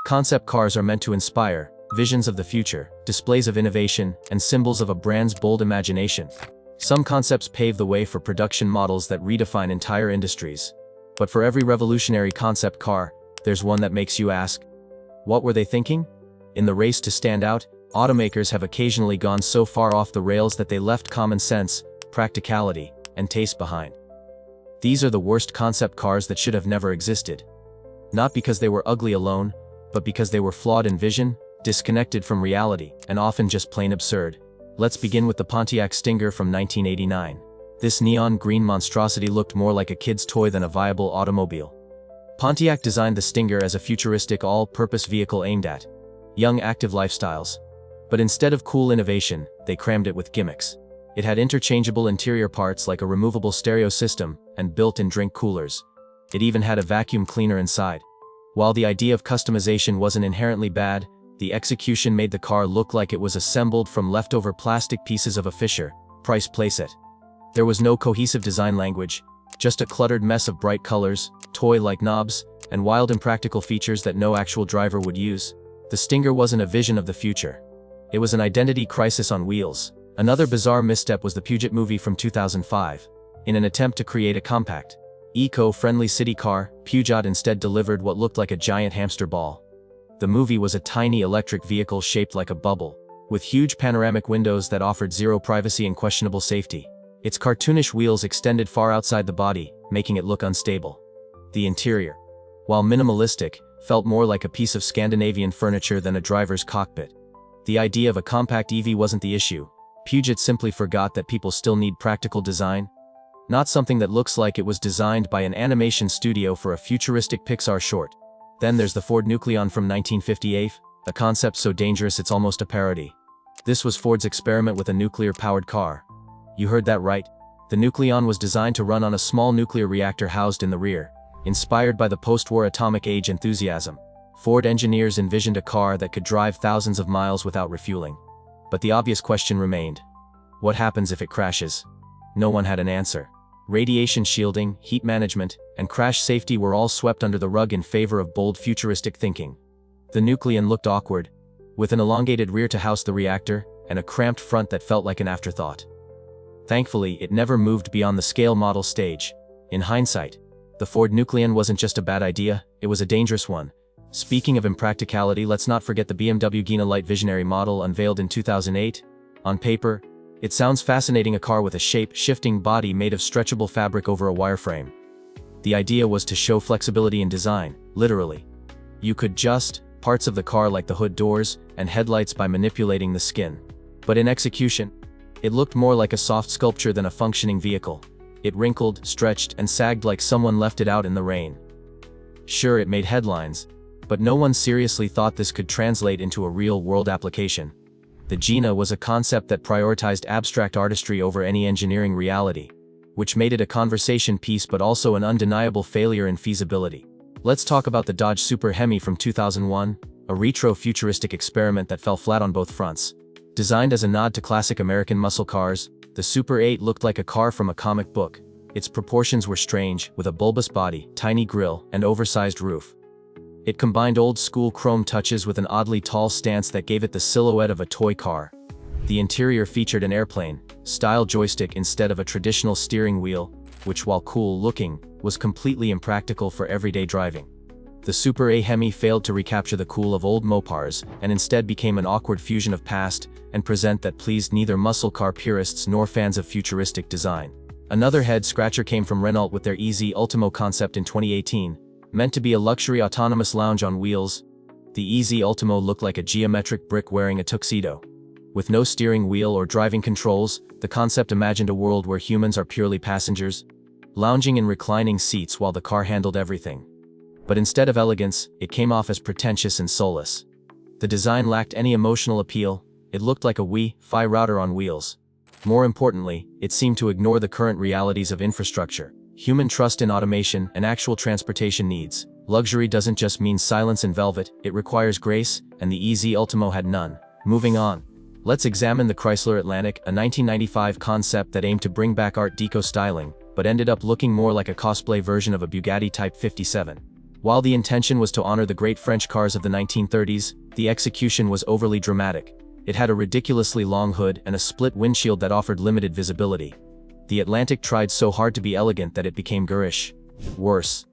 Concept cars are meant to inspire visions of the future, displays of innovation, and symbols of a brand's bold imagination. Some concepts pave the way for production models that redefine entire industries. But for every revolutionary concept car, there's one that makes you ask, what were they thinking? In the race to stand out, automakers have occasionally gone so far off the rails that they left common sense, practicality, and taste behind. These are the worst concept cars that should have never existed. Not because they were ugly alone, but because they were flawed in vision, disconnected from reality, and often just plain absurd. Let's begin with the Pontiac Stinger from 1989. This neon green monstrosity looked more like a kid's toy than a viable automobile. Pontiac designed the Stinger as a futuristic all-purpose vehicle aimed at young active lifestyles. But instead of cool innovation, they crammed it with gimmicks. It had interchangeable interior parts like a removable stereo system and built-in drink coolers. It even had a vacuum cleaner inside. While the idea of customization wasn't inherently bad, the execution made the car look like it was assembled from leftover plastic pieces of a Fisher-Price playset. There was no cohesive design language, just a cluttered mess of bright colors, toy-like knobs, and wild impractical features that no actual driver would use. The Stinger wasn't a vision of the future. It was an identity crisis on wheels. Another bizarre misstep was the Puget movie from 2005. In an attempt to create a compact, eco-friendly city car, Puget instead delivered what looked like a giant hamster ball. The movie was a tiny electric vehicle shaped like a bubble, with huge panoramic windows that offered zero privacy and questionable safety. Its cartoonish wheels extended far outside the body, making it look unstable. The interior, while minimalistic, felt more like a piece of Scandinavian furniture than a driver's cockpit. The idea of a compact EV wasn't the issue. Puget simply forgot that people still need practical design, not something that looks like it was designed by an animation studio for a futuristic Pixar short. Then there's the Ford Nucleon from 1958, a concept so dangerous it's almost a parody. This was Ford's experiment with a nuclear-powered car. You heard that right. The Nucleon was designed to run on a small nuclear reactor housed in the rear. Inspired by the post-war atomic age enthusiasm, Ford engineers envisioned a car that could drive thousands of miles without refueling. But the obvious question remained. What happens if it crashes? No one had an answer. Radiation shielding, heat management, and crash safety were all swept under the rug in favor of bold futuristic thinking. The Nucleon looked awkward, with an elongated rear to house the reactor, and a cramped front that felt like an afterthought. Thankfully, it never moved beyond the scale model stage. In hindsight, the Ford Nucleon wasn't just a bad idea, it was a dangerous one. Speaking of impracticality, let's not forget the BMW Gina Light Visionary model unveiled in 2008. On paper, it sounds fascinating, a car with a shape-shifting body made of stretchable fabric over a wireframe. The idea was to show flexibility in design, literally. You could adjust parts of the car like the hood doors and headlights by manipulating the skin. But in execution, it looked more like a soft sculpture than a functioning vehicle. It wrinkled, stretched, and sagged like someone left it out in the rain. Sure, it made headlines, but no one seriously thought this could translate into a real-world application. The Gina was a concept that prioritized abstract artistry over any engineering reality, which made it a conversation piece but also an undeniable failure in feasibility. Let's talk about the Dodge Super Hemi from 2001, a retro-futuristic experiment that fell flat on both fronts. Designed as a nod to classic American muscle cars, the Super 8 looked like a car from a comic book. Its proportions were strange, with a bulbous body, tiny grille, and oversized roof. It combined old-school chrome touches with an oddly tall stance that gave it the silhouette of a toy car. The interior featured an airplane-style joystick instead of a traditional steering wheel, which, while cool-looking, was completely impractical for everyday driving. The Super 8 Hemi failed to recapture the cool of old Mopars and instead became an awkward fusion of past and present that pleased neither muscle car purists nor fans of futuristic design. Another head-scratcher came from Renault with their EZ Ultimo concept in 2018. Meant to be a luxury autonomous lounge on wheels, the EZ Ultimo looked like a geometric brick wearing a tuxedo. With no steering wheel or driving controls, the concept imagined a world where humans are purely passengers, lounging in reclining seats while the car handled everything. But instead of elegance, it came off as pretentious and soulless. The design lacked any emotional appeal, it looked like a Wi-Fi router on wheels. More importantly, it seemed to ignore the current realities of infrastructure, human trust in automation, and actual transportation needs. Luxury doesn't just mean silence and velvet, it requires grace, and the EZ Ultimo had none. Moving on. Let's examine the Chrysler Atlantic, a 1995 concept that aimed to bring back Art Deco styling, but ended up looking more like a cosplay version of a Bugatti Type 57. While the intention was to honor the great French cars of the 1930s, the execution was overly dramatic. It had a ridiculously long hood and a split windshield that offered limited visibility. The Atlantic tried so hard to be elegant that it became garish. Worse,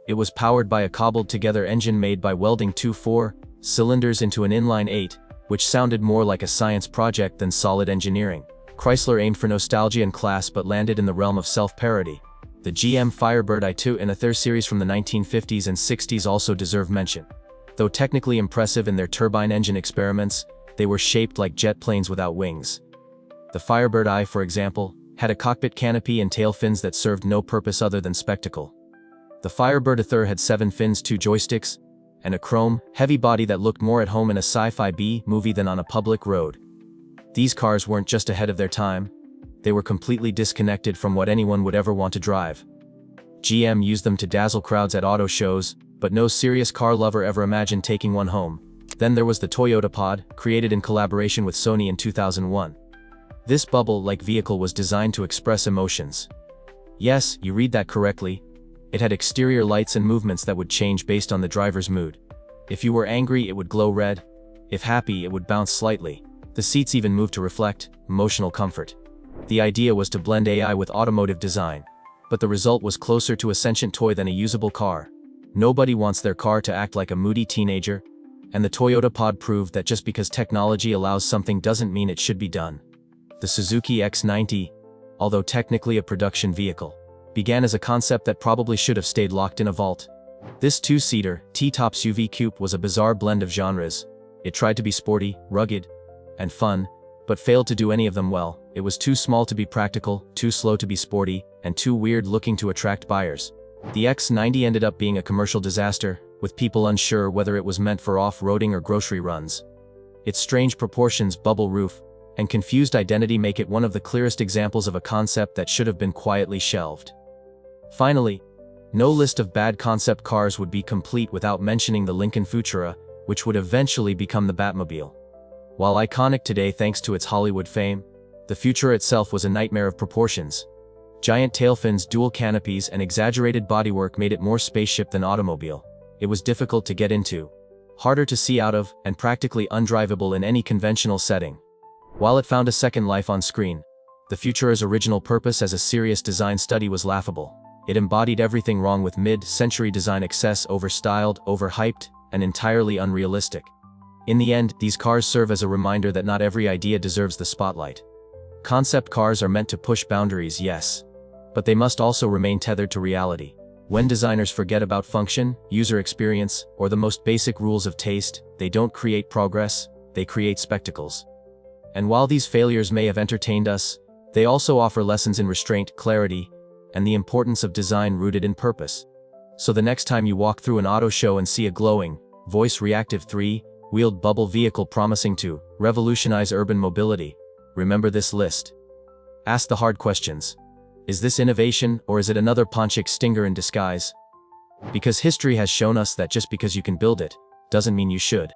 it was powered by a cobbled-together engine made by welding two 4-cylinders into an inline-8, which sounded more like a science project than solid engineering. Chrysler aimed for nostalgia and class but landed in the realm of self-parody. The GM Firebird i2 and Ather series from the 1950s and 60s also deserve mention. Though technically impressive in their turbine engine experiments, they were shaped like jet planes without wings. The Firebird I, for example, had a cockpit canopy and tail fins that served no purpose other than spectacle. The Firebird Ather had 7 fins, 2 joysticks, and a chrome, heavy body that looked more at home in a sci-fi B-movie than on a public road. These cars weren't just ahead of their time, they were completely disconnected from what anyone would ever want to drive. GM used them to dazzle crowds at auto shows, but no serious car lover ever imagined taking one home. Then there was the Toyota Pod, created in collaboration with Sony in 2001. This bubble-like vehicle was designed to express emotions. Yes, you read that correctly. It had exterior lights and movements that would change based on the driver's mood. If you were angry, it would glow red. If happy, it would bounce slightly. The seats even moved to reflect emotional comfort. The idea was to blend AI with automotive design, but the result was closer to a sentient toy than a usable car. Nobody wants their car to act like a moody teenager, and the Toyota Pod proved that just because technology allows something doesn't mean it should be done. The Suzuki X90, although technically a production vehicle, began as a concept that probably should have stayed locked in a vault. This two-seater, T-top SUV coupe was a bizarre blend of genres. It tried to be sporty, rugged, and fun, but failed to do any of them well. It was too small to be practical, too slow to be sporty, and too weird-looking to attract buyers. The X90 ended up being a commercial disaster, with people unsure whether it was meant for off-roading or grocery runs. Its strange proportions, bubble roof, and confused identity make it one of the clearest examples of a concept that should have been quietly shelved. Finally, no list of bad concept cars would be complete without mentioning the Lincoln Futura, which would eventually become the Batmobile. While iconic today thanks to its Hollywood fame, the Futura itself was a nightmare of proportions. Giant tail fins, dual canopies, and exaggerated bodywork made it more spaceship than automobile. It was difficult to get into, harder to see out of, and practically undrivable in any conventional setting. While it found a second life on screen, the Futura's original purpose as a serious design study was laughable. It embodied everything wrong with mid-century design: excess, overstyled, overhyped, and entirely unrealistic. In the end, these cars serve as a reminder that not every idea deserves the spotlight. Concept cars are meant to push boundaries, yes, but they must also remain tethered to reality. When designers forget about function, user experience, or the most basic rules of taste, they don't create progress, they create spectacles. And while these failures may have entertained us, they also offer lessons in restraint, clarity, and the importance of design rooted in purpose. So the next time you walk through an auto show and see a glowing, voice-reactive 3-wheeled bubble vehicle promising to revolutionize urban mobility, remember this list. Ask the hard questions. Is this innovation, or is it another Pontiac Stinger in disguise? Because history has shown us that just because you can build it, doesn't mean you should.